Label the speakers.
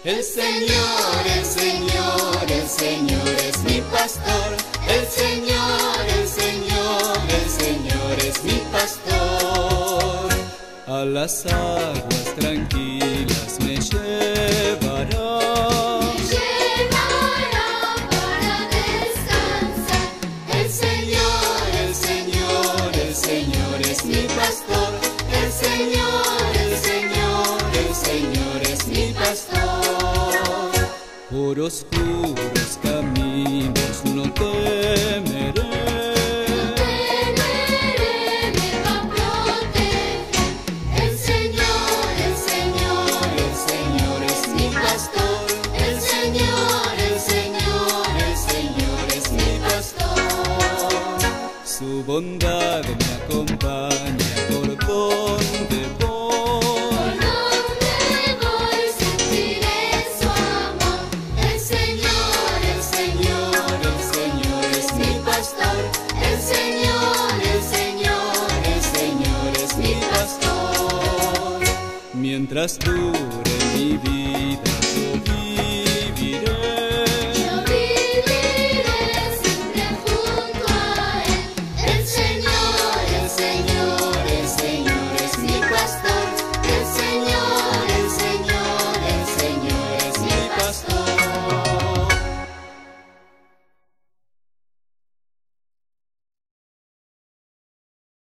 Speaker 1: El Señor, el Señor, el Señor es mi pastor. El Señor, el Señor, el Señor es mi pastor.
Speaker 2: A las aguas tranquilas me llevará.
Speaker 1: Me llevará para descansar. El Señor, el Señor, el Señor es mi pastor. El Señor, el Señor, el Señor es mi pastor.
Speaker 2: Por oscuros caminos no temeré.
Speaker 1: No temeré, me va a proteger. El Señor, el Señor, el Señor es mi pastor. El Señor, el Señor, el Señor es mi pastor.
Speaker 2: Su bondad me acompaña por donde voy.
Speaker 1: Por donde voy sentiré su amor. El Señor, el Señor, el Señor es mi pastor. El Señor, el Señor, el Señor es mi pastor.
Speaker 2: Mientras dure mi vida